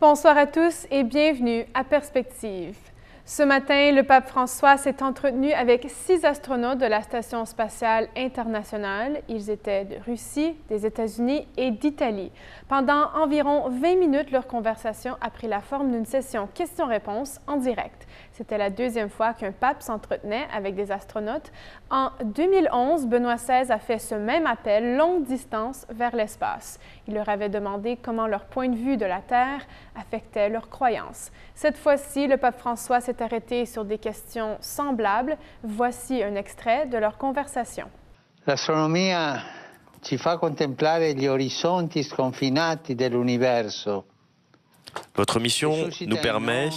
Bonsoir à tous et bienvenue à Perspective. Ce matin, le pape François s'est entretenu avec 6 astronautes de la Station spatiale internationale. Ils étaient de Russie, des États-Unis et d'Italie. Pendant environ 20 minutes, leur conversation a pris la forme d'une session questions-réponses en direct. C'était la deuxième fois qu'un pape s'entretenait avec des astronautes. En 2011, Benoît XVI a fait ce même appel longue distance vers l'espace. Il leur avait demandé comment leur point de vue de la Terre affectait leurs croyances. Cette fois-ci, le pape François s'est arrêté sur des questions semblables. Voici un extrait de leur conversation. L'astronomia ci fa contemplare gli orizzonti sconfinati dell'universo. Votre mission nous permet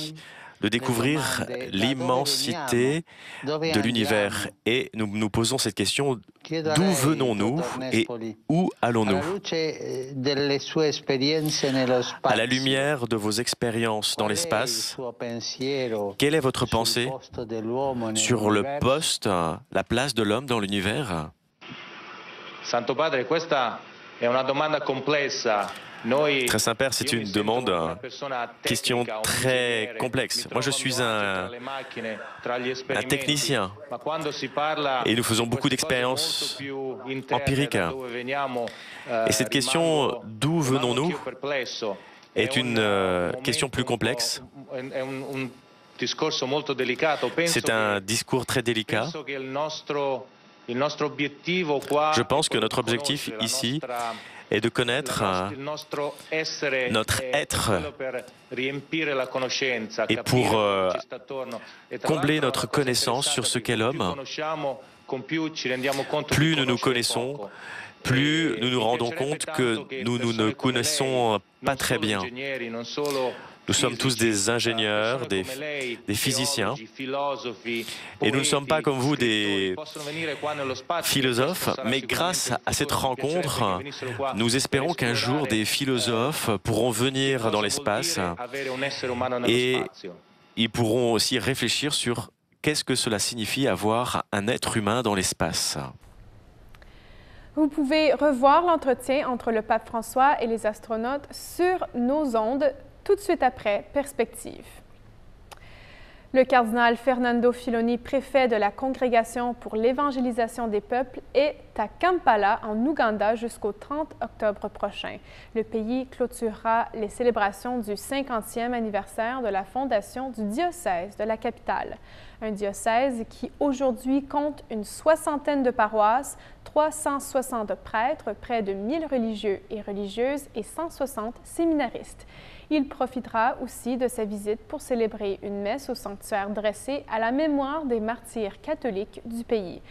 de découvrir l'immensité de l'univers. Et nous nous posons cette question, d'où venons-nous et où allons-nous? À la lumière de vos expériences dans l'espace, quelle est votre pensée sur le poste, la place de l'homme dans l'univers? Santo Padre, questa è una domanda complessa. Très Saint-Père, c'est une demande, question très complexe. Moi, je suis un technicien et nous faisons beaucoup d'expériences empiriques. Et cette question, d'où venons-nous, est une question plus complexe. C'est un discours très délicat. Je pense que notre objectif ici est de connaître notre être et pour combler notre connaissance sur ce qu'est l'homme. Plus nous nous connaissons, plus nous nous rendons compte que nous ne connaissons pas très bien. Nous sommes tous des ingénieurs, des physiciens, et nous ne sommes pas comme vous des philosophes, mais grâce à cette rencontre, nous espérons qu'un jour des philosophes pourront venir dans l'espace et ils pourront aussi réfléchir sur qu'est-ce que cela signifie avoir un être humain dans l'espace. Vous pouvez revoir l'entretien entre le pape François et les astronautes sur nos ondes tout de suite après Perspective. Le cardinal Fernando Filoni, préfet de la Congrégation pour l'évangélisation des peuples, est à Kampala, en Ouganda, jusqu'au 30 octobre prochain. Le pays clôturera les célébrations du 50e anniversaire de la fondation du diocèse de la capitale. Un diocèse qui aujourd'hui compte une 60aine de paroisses, 360 prêtres, près de 1000 religieux et religieuses et 160 séminaristes. Il profitera aussi de sa visite pour célébrer une messe au sanctuaire dressé à la mémoire des martyrs catholiques du pays.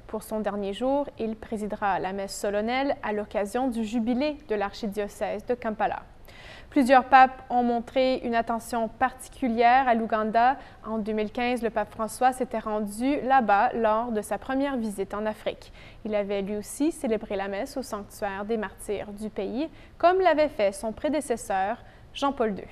Pour son dernier jour, il présidera la messe solennelle à l'occasion du jubilé de l'archidiocèse de Kampala. Plusieurs papes ont montré une attention particulière à l'Ouganda. En 2015, le pape François s'était rendu là-bas lors de sa première visite en Afrique. Il avait lui aussi célébré la messe au sanctuaire des martyrs du pays, comme l'avait fait son prédécesseur, Jean-Paul II.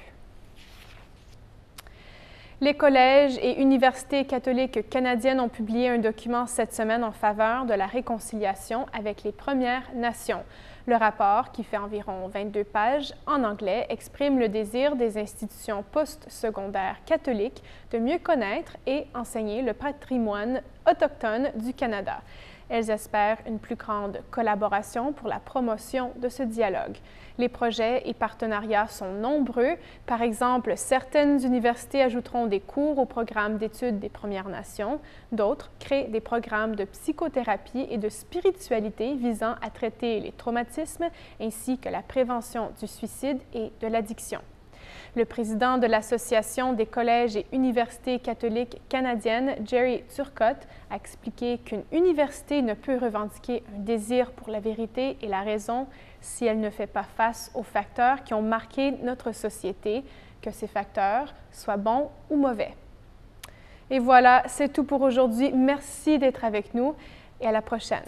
Les collèges et universités catholiques canadiennes ont publié un document cette semaine en faveur de la réconciliation avec les Premières Nations. Le rapport, qui fait environ 22 pages en anglais, exprime le désir des institutions postsecondaires catholiques de mieux connaître et enseigner le patrimoine autochtone du Canada. Elles espèrent une plus grande collaboration pour la promotion de ce dialogue. Les projets et partenariats sont nombreux. Par exemple, certaines universités ajouteront des cours au programme d'études des Premières Nations. D'autres créent des programmes de psychothérapie et de spiritualité visant à traiter les traumatismes ainsi que la prévention du suicide et de l'addiction. Le président de l'Association des collèges et universités catholiques canadiennes, Jerry Turcotte, a expliqué qu'une université ne peut revendiquer un désir pour la vérité et la raison si elle ne fait pas face aux facteurs qui ont marqué notre société, que ces facteurs soient bons ou mauvais. Et voilà, c'est tout pour aujourd'hui. Merci d'être avec nous et à la prochaine.